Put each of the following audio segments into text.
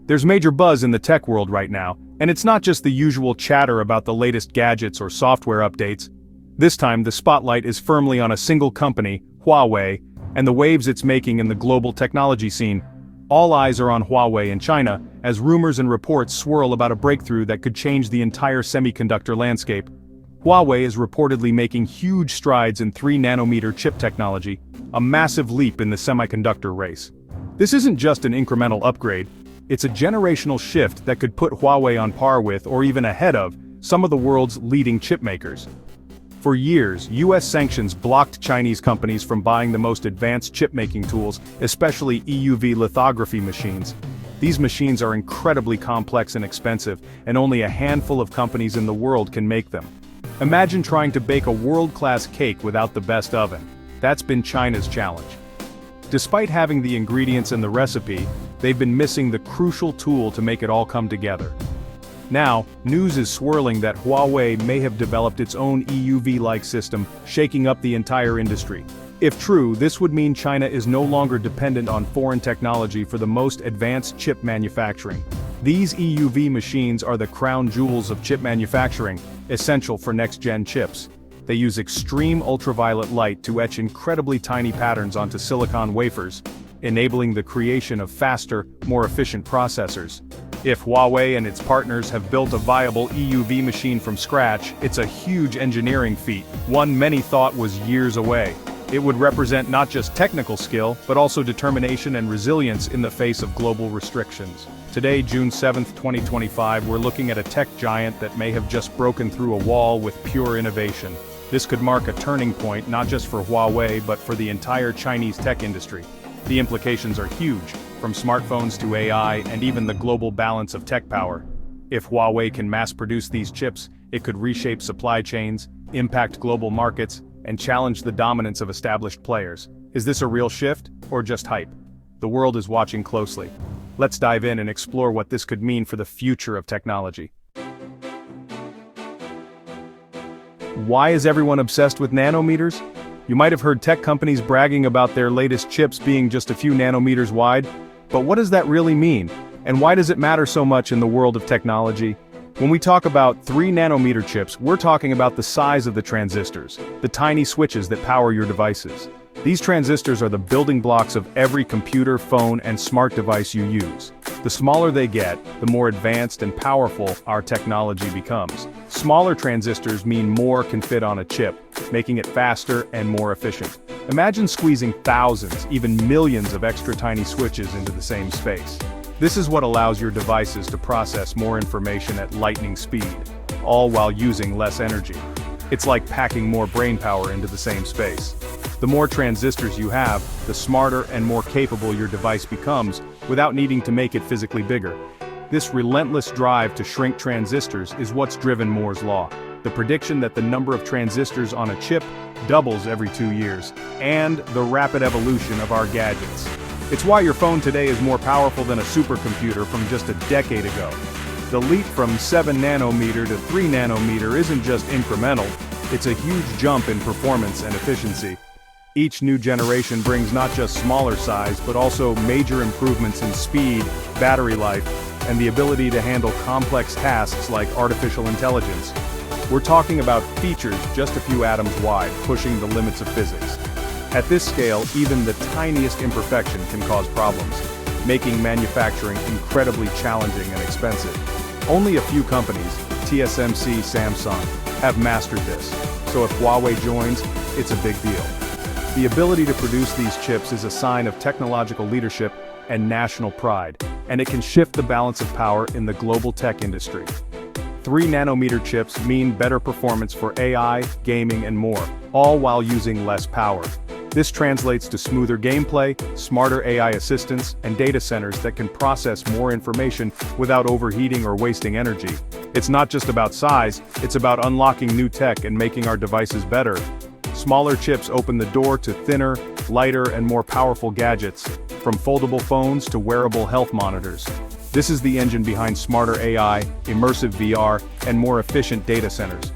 There's major buzz in the tech world right now, and it's not just the usual chatter about the latest gadgets or software updates. This time the spotlight is firmly on a single company, Huawei, and the waves it's making in the global technology scene. All eyes are on Huawei in China, as rumors and reports swirl about a breakthrough that could change the entire semiconductor landscape. Huawei is reportedly making huge strides in 3-nanometer chip technology, a massive leap in the semiconductor race. This isn't just an incremental upgrade, it's a generational shift that could put Huawei on par with, or even ahead of, some of the world's leading chip makers. For years, US sanctions blocked Chinese companies from buying the most advanced chip-making tools, especially EUV lithography machines. These machines are incredibly complex and expensive, and only a handful of companies in the world can make them. Imagine trying to bake a world-class cake without the best oven. That's been China's challenge. Despite having the ingredients and the recipe, they've been missing the crucial tool to make it all come together. Now, news is swirling that Huawei may have developed its own EUV-like system, shaking up the entire industry. If true, this would mean China is no longer dependent on foreign technology for the most advanced chip manufacturing. These EUV machines are the crown jewels of chip manufacturing, essential for next-gen chips. They use extreme ultraviolet light to etch incredibly tiny patterns onto silicon wafers, enabling the creation of faster, more efficient processors. If Huawei and its partners have built a viable EUV machine from scratch, it's a huge engineering feat, one many thought was years away. It would represent not just technical skill, but also determination and resilience in the face of global restrictions. Today, June 7, 2025, we're looking at a tech giant that may have just broken through a wall with pure innovation. This could mark a turning point not just for Huawei but for the entire Chinese tech industry. The implications are huge, from smartphones to AI and even the global balance of tech power. If Huawei can mass-produce these chips, it could reshape supply chains, impact global markets, and challenge the dominance of established players. Is this a real shift, or just hype? The world is watching closely. Let's dive in and explore what this could mean for the future of technology. Why is everyone obsessed with nanometers? You might have heard tech companies bragging about their latest chips being just a few nanometers wide, but what does that really mean? And why does it matter so much in the world of technology? When we talk about 3-nanometer chips, we're talking about the size of the transistors, the tiny switches that power your devices. These transistors are the building blocks of every computer, phone, and smart device you use. The smaller they get, the more advanced and powerful our technology becomes. Smaller transistors mean more can fit on a chip, making it faster and more efficient. Imagine squeezing thousands, even millions of extra tiny switches into the same space. This is what allows your devices to process more information at lightning speed, all while using less energy. It's like packing more brain power into the same space. The more transistors you have, the smarter and more capable your device becomes, without needing to make it physically bigger. This relentless drive to shrink transistors is what's driven Moore's Law, the prediction that the number of transistors on a chip doubles every 2 years, and the rapid evolution of our gadgets. It's why your phone today is more powerful than a supercomputer from just a decade ago. The leap from 7-nanometer to 3-nanometer isn't just incremental, it's a huge jump in performance and efficiency. Each new generation brings not just smaller size but also major improvements in speed, battery life, and the ability to handle complex tasks like artificial intelligence. We're talking about features just a few atoms wide, pushing the limits of physics. At this scale, even the tiniest imperfection can cause problems, making manufacturing incredibly challenging and expensive. Only a few companies, TSMC, Samsung, have mastered this, so if Huawei joins, it's a big deal. The ability to produce these chips is a sign of technological leadership and national pride, and it can shift the balance of power in the global tech industry. 3-nanometer chips mean better performance for AI, gaming, and more, all while using less power. This translates to smoother gameplay, smarter AI assistants, and data centers that can process more information without overheating or wasting energy. It's not just about size, it's about unlocking new tech and making our devices better. Smaller chips open the door to thinner, lighter, and more powerful gadgets, from foldable phones to wearable health monitors. This is the engine behind smarter AI, immersive VR, and more efficient data centers.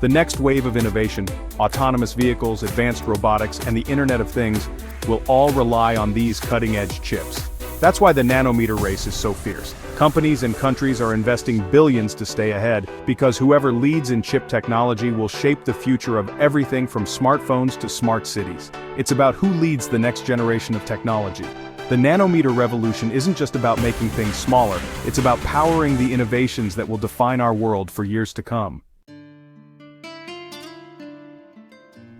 The next wave of innovation, autonomous vehicles, advanced robotics, and the Internet of Things, will all rely on these cutting-edge chips. That's why the nanometer race is so fierce. Companies and countries are investing billions to stay ahead, because whoever leads in chip technology will shape the future of everything from smartphones to smart cities. It's about who leads the next generation of technology. The nanometer revolution isn't just about making things smaller, it's about powering the innovations that will define our world for years to come.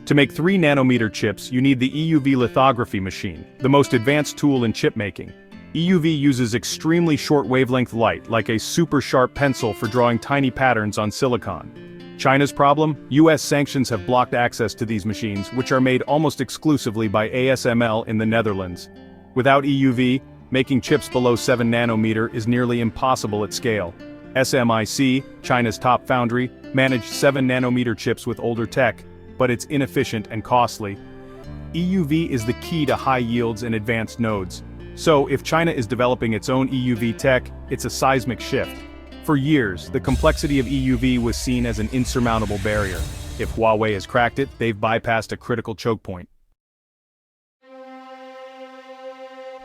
To make 3-nanometer chips, you need the EUV lithography machine, the most advanced tool in chip making. EUV uses extremely short wavelength light, like a super sharp pencil for drawing tiny patterns on silicon. China's problem? US sanctions have blocked access to these machines, which are made almost exclusively by ASML in the Netherlands. Without EUV, making chips below 7 nanometer is nearly impossible at scale. SMIC, China's top foundry, managed 7 nanometer chips with older tech, but it's inefficient and costly. EUV is the key to high yields and advanced nodes. So, if China is developing its own EUV tech, it's a seismic shift. For years, the complexity of EUV was seen as an insurmountable barrier. If Huawei has cracked it, they've bypassed a critical choke point.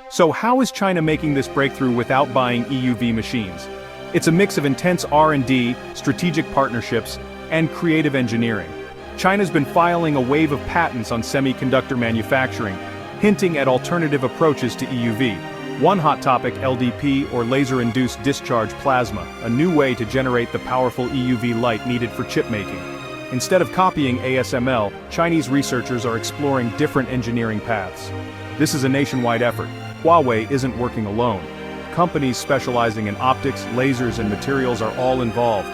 So how is China making this breakthrough without buying EUV machines? It's a mix of intense R&D, strategic partnerships, and creative engineering. China's been filing a wave of patents on semiconductor manufacturing, hinting at alternative approaches to EUV. One hot topic, LDP, or laser-induced discharge plasma, a new way to generate the powerful EUV light needed for chip making. Instead of copying ASML, Chinese researchers are exploring different engineering paths. This is a nationwide effort. Huawei isn't working alone. Companies specializing in optics, lasers, and materials are all involved.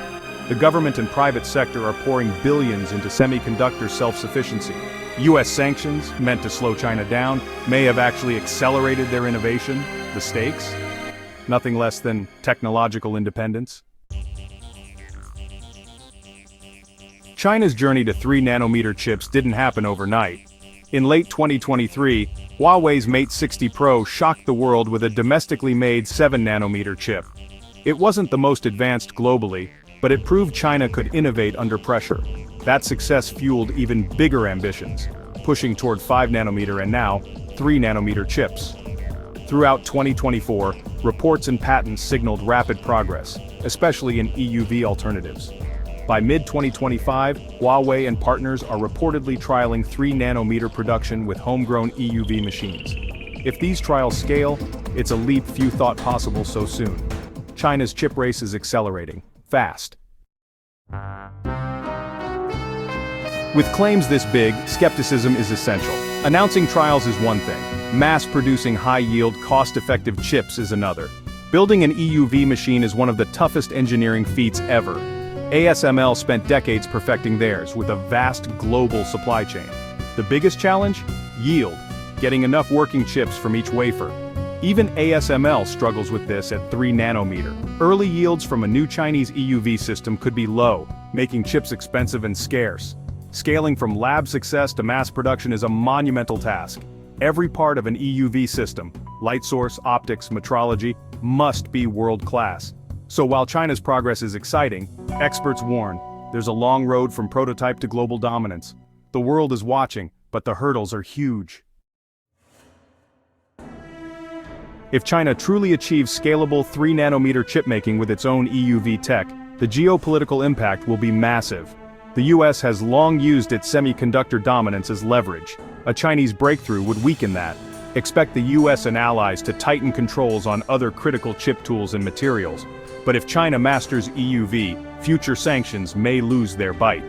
The government and private sector are pouring billions into semiconductor self-sufficiency. US sanctions, meant to slow China down, may have actually accelerated their innovation. The stakes? Nothing less than technological independence. China's journey to 3-nanometer chips didn't happen overnight. In late 2023, Huawei's Mate 60 Pro shocked the world with a domestically made 7-nanometer chip. It wasn't the most advanced globally, but it proved China could innovate under pressure. That success fueled even bigger ambitions, pushing toward 5-nanometer and now 3-nanometer chips. Throughout 2024, reports and patents signaled rapid progress, especially in EUV alternatives. By mid-2025, Huawei and partners are reportedly trialing 3-nanometer production with homegrown EUV machines. If these trials scale, it's a leap few thought possible so soon. China's chip race is accelerating, fast. With claims this big, skepticism is essential. Announcing trials is one thing. Mass-producing high-yield, cost-effective chips is another. Building an EUV machine is one of the toughest engineering feats ever. ASML spent decades perfecting theirs with a vast global supply chain. The biggest challenge? Yield. Getting enough working chips from each wafer. Even ASML struggles with this at 3-nanometer. Early yields from a new Chinese EUV system could be low, making chips expensive and scarce. Scaling from lab success to mass production is a monumental task. Every part of an EUV system, light source, optics, metrology, must be world-class. So while China's progress is exciting, experts warn, there's a long road from prototype to global dominance. The world is watching, but the hurdles are huge. If China truly achieves scalable 3-nanometer chipmaking with its own EUV tech, the geopolitical impact will be massive. The US has long used its semiconductor dominance as leverage. A Chinese breakthrough would weaken that. Expect the US and allies to tighten controls on other critical chip tools and materials. But if China masters EUV, future sanctions may lose their bite.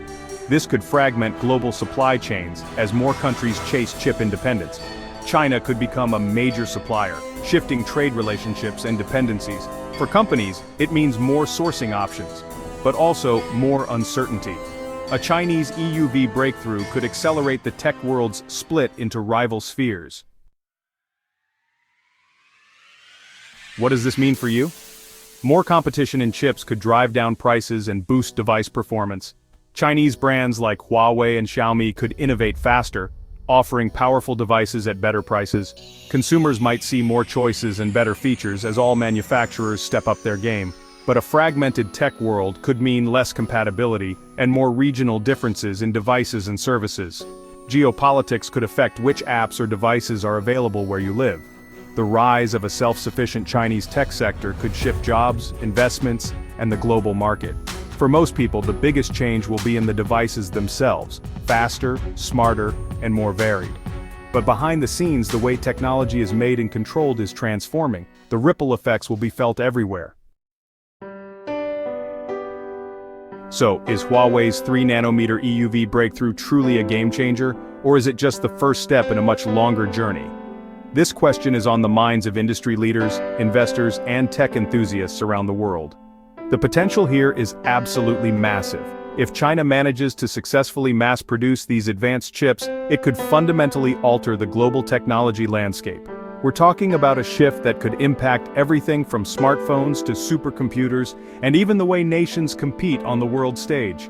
This could fragment global supply chains as more countries chase chip independence. China could become a major supplier, shifting trade relationships and dependencies. For companies, it means more sourcing options, but also more uncertainty. A Chinese EUV breakthrough could accelerate the tech world's split into rival spheres. What does this mean for you? More competition in chips could drive down prices and boost device performance. Chinese brands like Huawei and Xiaomi could innovate faster, offering powerful devices at better prices. Consumers might see more choices and better features as all manufacturers step up their game. But a fragmented tech world could mean less compatibility and more regional differences in devices and services. Geopolitics could affect which apps or devices are available where you live. The rise of a self-sufficient Chinese tech sector could shift jobs, investments, and the global market. For most people, the biggest change will be in the devices themselves, faster, smarter, and more varied. But behind the scenes, the way technology is made and controlled is transforming. The ripple effects will be felt everywhere. So, is Huawei's 3-nanometer EUV breakthrough truly a game-changer, or is it just the first step in a much longer journey? This question is on the minds of industry leaders, investors, and tech enthusiasts around the world. The potential here is absolutely massive. If China manages to successfully mass-produce these advanced chips, it could fundamentally alter the global technology landscape. We're talking about a shift that could impact everything from smartphones to supercomputers, and even the way nations compete on the world stage.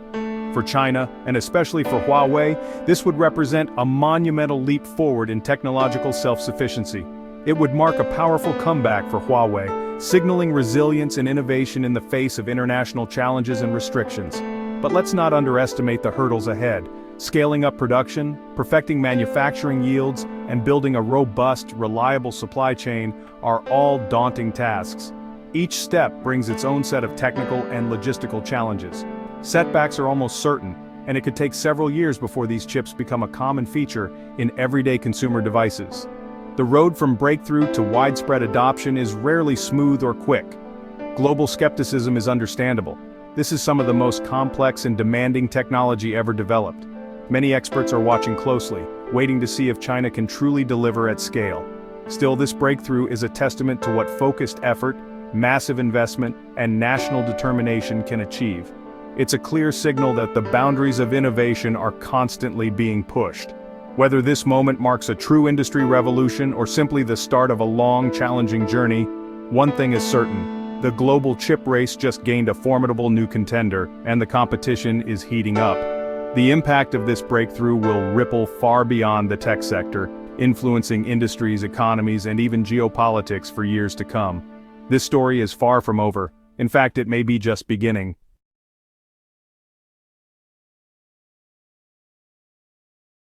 For China, and especially for Huawei, this would represent a monumental leap forward in technological self-sufficiency. It would mark a powerful comeback for Huawei, signaling resilience and innovation in the face of international challenges and restrictions. But let's not underestimate the hurdles ahead. Scaling up production, perfecting manufacturing yields, and building a robust, reliable supply chain are all daunting tasks. Each step brings its own set of technical and logistical challenges. Setbacks are almost certain, and it could take several years before these chips become a common feature in everyday consumer devices. The road from breakthrough to widespread adoption is rarely smooth or quick. Global skepticism is understandable. This is some of the most complex and demanding technology ever developed. Many experts are watching closely, waiting to see if China can truly deliver at scale. Still, this breakthrough is a testament to what focused effort, massive investment, and national determination can achieve. It's a clear signal that the boundaries of innovation are constantly being pushed. Whether this moment marks a true industry revolution or simply the start of a long, challenging journey, one thing is certain: the global chip race just gained a formidable new contender, and the competition is heating up. The impact of this breakthrough will ripple far beyond the tech sector, influencing industries, economies, and even geopolitics for years to come. This story is far from over. In fact, it may be just beginning.